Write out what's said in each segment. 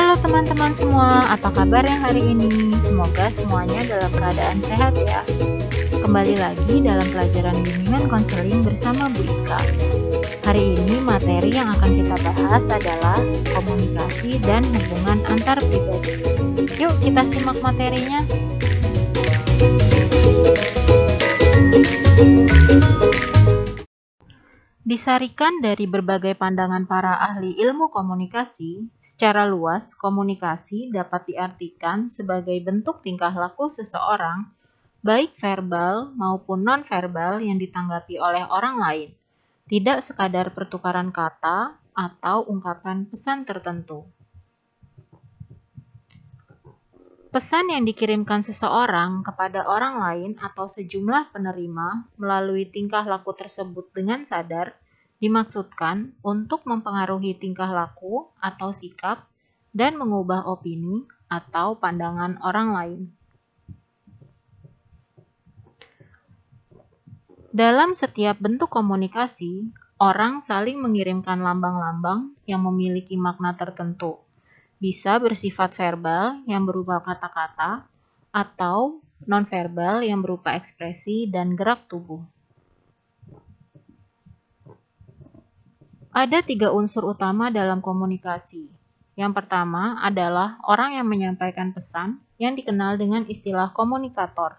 Halo teman-teman semua, apa kabar yang hari ini? Semoga semuanya dalam keadaan sehat ya. Kembali lagi dalam pelajaran bimbingan konseling bersama Bu Ika. Hari ini materi yang akan kita bahas adalah komunikasi dan hubungan antar pribadi. Yuk kita simak materinya. Disarikan dari berbagai pandangan para ahli ilmu komunikasi, secara luas komunikasi dapat diartikan sebagai bentuk tingkah laku seseorang, baik verbal maupun non-verbal yang ditanggapi oleh orang lain, tidak sekadar pertukaran kata atau ungkapan pesan tertentu. Pesan yang dikirimkan seseorang kepada orang lain atau sejumlah penerima melalui tingkah laku tersebut dengan sadar dimaksudkan untuk mempengaruhi tingkah laku atau sikap dan mengubah opini atau pandangan orang lain. Dalam setiap bentuk komunikasi, orang saling mengirimkan lambang-lambang yang memiliki makna tertentu. Bisa bersifat verbal yang berupa kata-kata atau nonverbal yang berupa ekspresi dan gerak tubuh. Ada 3 unsur utama dalam komunikasi. Yang pertama adalah orang yang menyampaikan pesan yang dikenal dengan istilah komunikator.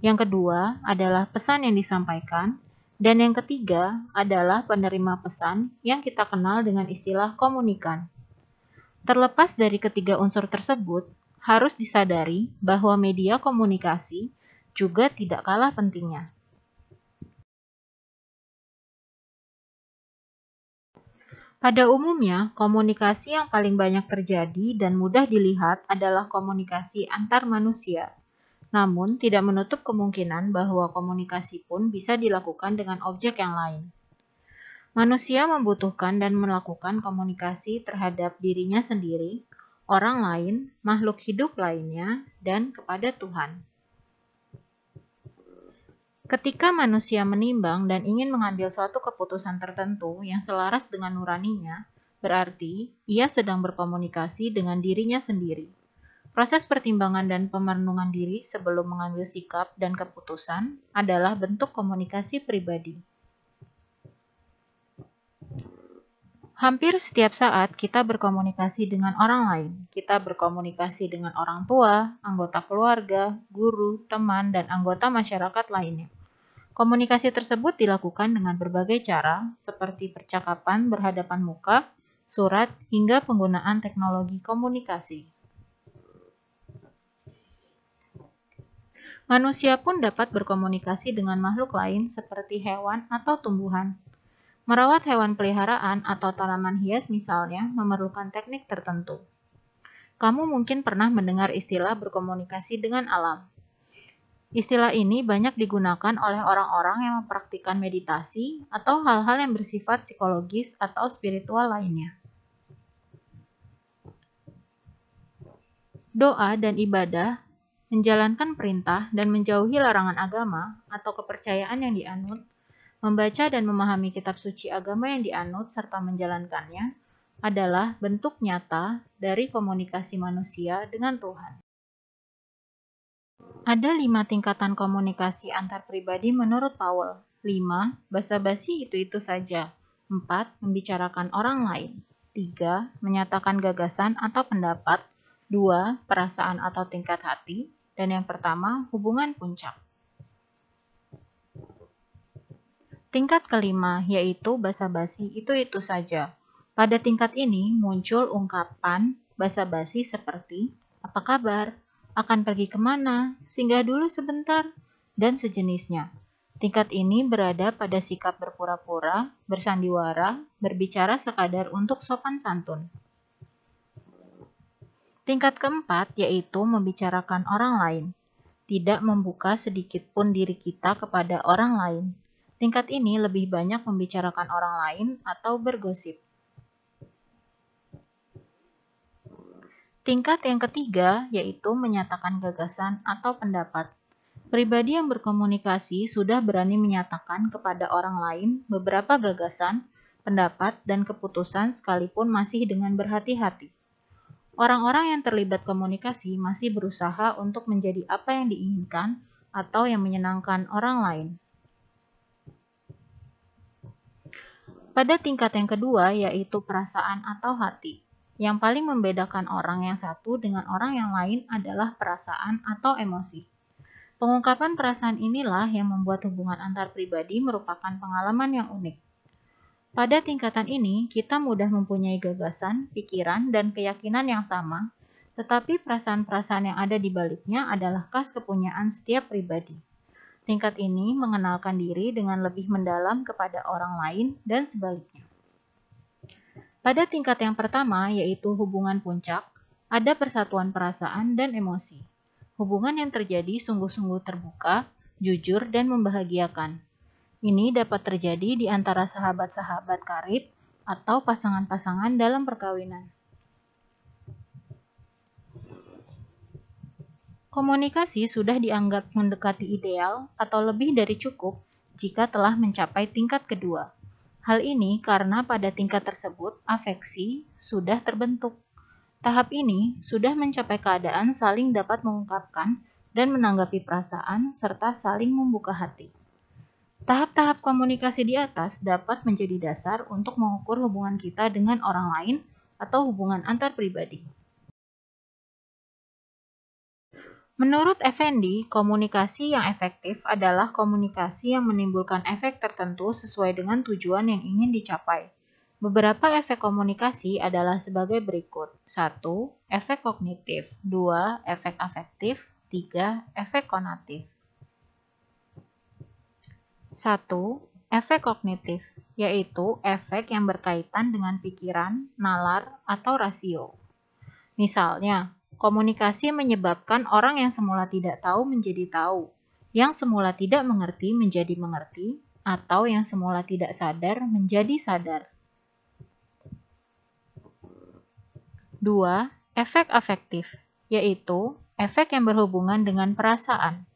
Yang kedua adalah pesan yang disampaikan, dan yang ketiga adalah penerima pesan yang kita kenal dengan istilah komunikan. Terlepas dari ketiga unsur tersebut, harus disadari bahwa media komunikasi juga tidak kalah pentingnya. Pada umumnya, komunikasi yang paling banyak terjadi dan mudah dilihat adalah komunikasi antar manusia. Namun, tidak menutup kemungkinan bahwa komunikasi pun bisa dilakukan dengan objek yang lain. Manusia membutuhkan dan melakukan komunikasi terhadap dirinya sendiri, orang lain, makhluk hidup lainnya, dan kepada Tuhan. Ketika manusia menimbang dan ingin mengambil suatu keputusan tertentu yang selaras dengan nuraninya, berarti ia sedang berkomunikasi dengan dirinya sendiri. Proses pertimbangan dan pemerenungan diri sebelum mengambil sikap dan keputusan adalah bentuk komunikasi pribadi. Hampir setiap saat kita berkomunikasi dengan orang lain. Kita berkomunikasi dengan orang tua, anggota keluarga, guru, teman, dan anggota masyarakat lainnya. Komunikasi tersebut dilakukan dengan berbagai cara, seperti percakapan berhadapan muka, surat, hingga penggunaan teknologi komunikasi. Manusia pun dapat berkomunikasi dengan makhluk lain seperti hewan atau tumbuhan. Merawat hewan peliharaan atau tanaman hias misalnya memerlukan teknik tertentu. Kamu mungkin pernah mendengar istilah berkomunikasi dengan alam. Istilah ini banyak digunakan oleh orang-orang yang mempraktikkan meditasi atau hal-hal yang bersifat psikologis atau spiritual lainnya. Doa dan ibadah, menjalankan perintah dan menjauhi larangan agama atau kepercayaan yang dianut, membaca dan memahami kitab suci agama yang dianut serta menjalankannya adalah bentuk nyata dari komunikasi manusia dengan Tuhan. Ada 5 tingkatan komunikasi antar pribadi menurut Powell. 5. Basa-basi itu saja. 4. Membicarakan orang lain. 3. Menyatakan gagasan atau pendapat. 2. Perasaan atau tingkat hati. Dan yang pertama, hubungan puncak. Tingkat kelima, yaitu basa-basi itu saja. Pada tingkat ini muncul ungkapan basa-basi seperti, apa kabar, akan pergi kemana, singgah dulu sebentar, dan sejenisnya. Tingkat ini berada pada sikap berpura-pura, bersandiwara, berbicara sekadar untuk sopan santun. Tingkat keempat, yaitu membicarakan orang lain. Tidak membuka sedikit pun diri kita kepada orang lain. Tingkat ini lebih banyak membicarakan orang lain atau bergosip. Tingkat yang ketiga yaitu menyatakan gagasan atau pendapat. Pribadi yang berkomunikasi sudah berani menyatakan kepada orang lain beberapa gagasan, pendapat, dan keputusan sekalipun masih dengan berhati-hati. Orang-orang yang terlibat komunikasi masih berusaha untuk menjadi apa yang diinginkan atau yang menyenangkan orang lain. Pada tingkat yang kedua, yaitu perasaan atau hati. Yang paling membedakan orang yang satu dengan orang yang lain adalah perasaan atau emosi. Pengungkapan perasaan inilah yang membuat hubungan antar pribadi merupakan pengalaman yang unik. Pada tingkatan ini, kita mudah mempunyai gagasan, pikiran, dan keyakinan yang sama, tetapi perasaan-perasaan yang ada di baliknya adalah khas kepunyaan setiap pribadi. Tingkat ini mengenalkan diri dengan lebih mendalam kepada orang lain dan sebaliknya. Pada tingkat yang pertama, yaitu hubungan puncak, ada persatuan perasaan dan emosi. Hubungan yang terjadi sungguh-sungguh terbuka, jujur, dan membahagiakan. Ini dapat terjadi di antara sahabat-sahabat karib atau pasangan-pasangan dalam perkawinan. Komunikasi sudah dianggap mendekati ideal atau lebih dari cukup jika telah mencapai tingkat kedua. Hal ini karena pada tingkat tersebut afeksi sudah terbentuk. Tahap ini sudah mencapai keadaan saling dapat mengungkapkan dan menanggapi perasaan serta saling membuka hati. Tahap-tahap komunikasi di atas dapat menjadi dasar untuk mengukur hubungan kita dengan orang lain atau hubungan antar pribadi. Menurut Effendi, komunikasi yang efektif adalah komunikasi yang menimbulkan efek tertentu sesuai dengan tujuan yang ingin dicapai. Beberapa efek komunikasi adalah sebagai berikut. 1. Efek kognitif. 2. Efek afektif. 3. Efek konatif. 1. Efek kognitif, yaitu efek yang berkaitan dengan pikiran, nalar, atau rasio. Misalnya, komunikasi menyebabkan orang yang semula tidak tahu menjadi tahu, yang semula tidak mengerti menjadi mengerti, atau yang semula tidak sadar menjadi sadar. 2. Efek afektif, yaitu efek yang berhubungan dengan perasaan.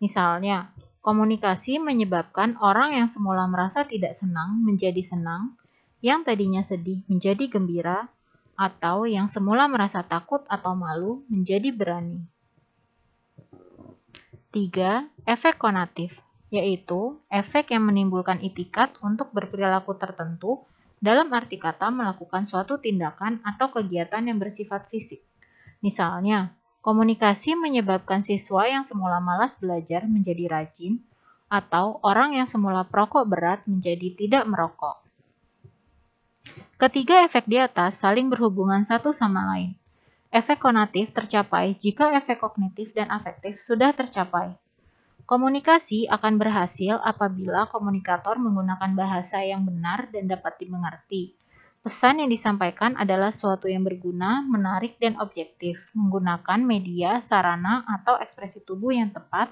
Misalnya, komunikasi menyebabkan orang yang semula merasa tidak senang menjadi senang, yang tadinya sedih menjadi gembira, atau yang semula merasa takut atau malu menjadi berani. 3. Efek konatif, yaitu efek yang menimbulkan itikat untuk berperilaku tertentu dalam arti kata melakukan suatu tindakan atau kegiatan yang bersifat fisik. Misalnya, komunikasi menyebabkan siswa yang semula malas belajar menjadi rajin, atau orang yang semula perokok berat menjadi tidak merokok. Ketiga efek di atas saling berhubungan satu sama lain. Efek konatif tercapai jika efek kognitif dan afektif sudah tercapai. Komunikasi akan berhasil apabila komunikator menggunakan bahasa yang benar dan dapat dimengerti. Pesan yang disampaikan adalah suatu yang berguna, menarik, dan objektif, menggunakan media, sarana, atau ekspresi tubuh yang tepat,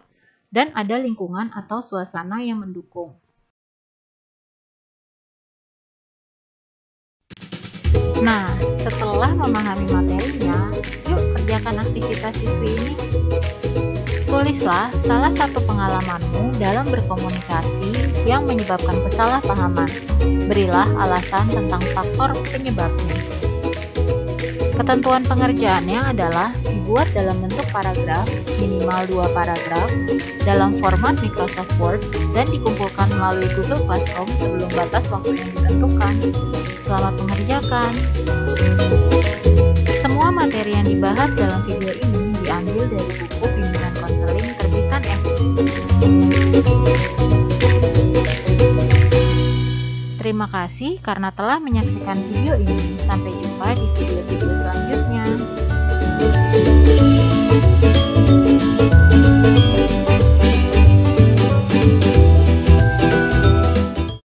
dan ada lingkungan atau suasana yang mendukung. Nah, setelah memahami materinya, yuk kerjakan aktivitas siswi ini. Tulislah salah satu pengalamanmu dalam berkomunikasi yang menyebabkan kesalahpahaman. Berilah alasan tentang faktor penyebabnya. Ketentuan pengerjaannya adalah dibuat dalam bentuk paragraf, minimal 2 paragraf, dalam format Microsoft Word, dan dikumpulkan melalui Google Classroom sebelum batas waktu yang ditentukan. Selamat mengerjakan! Semua materi yang dibahas dalam video ini diambil dari buku bimbingan konseling terbitan ESIS. Terima kasih karena telah menyaksikan video ini. Sampai jumpa di video-video selanjutnya.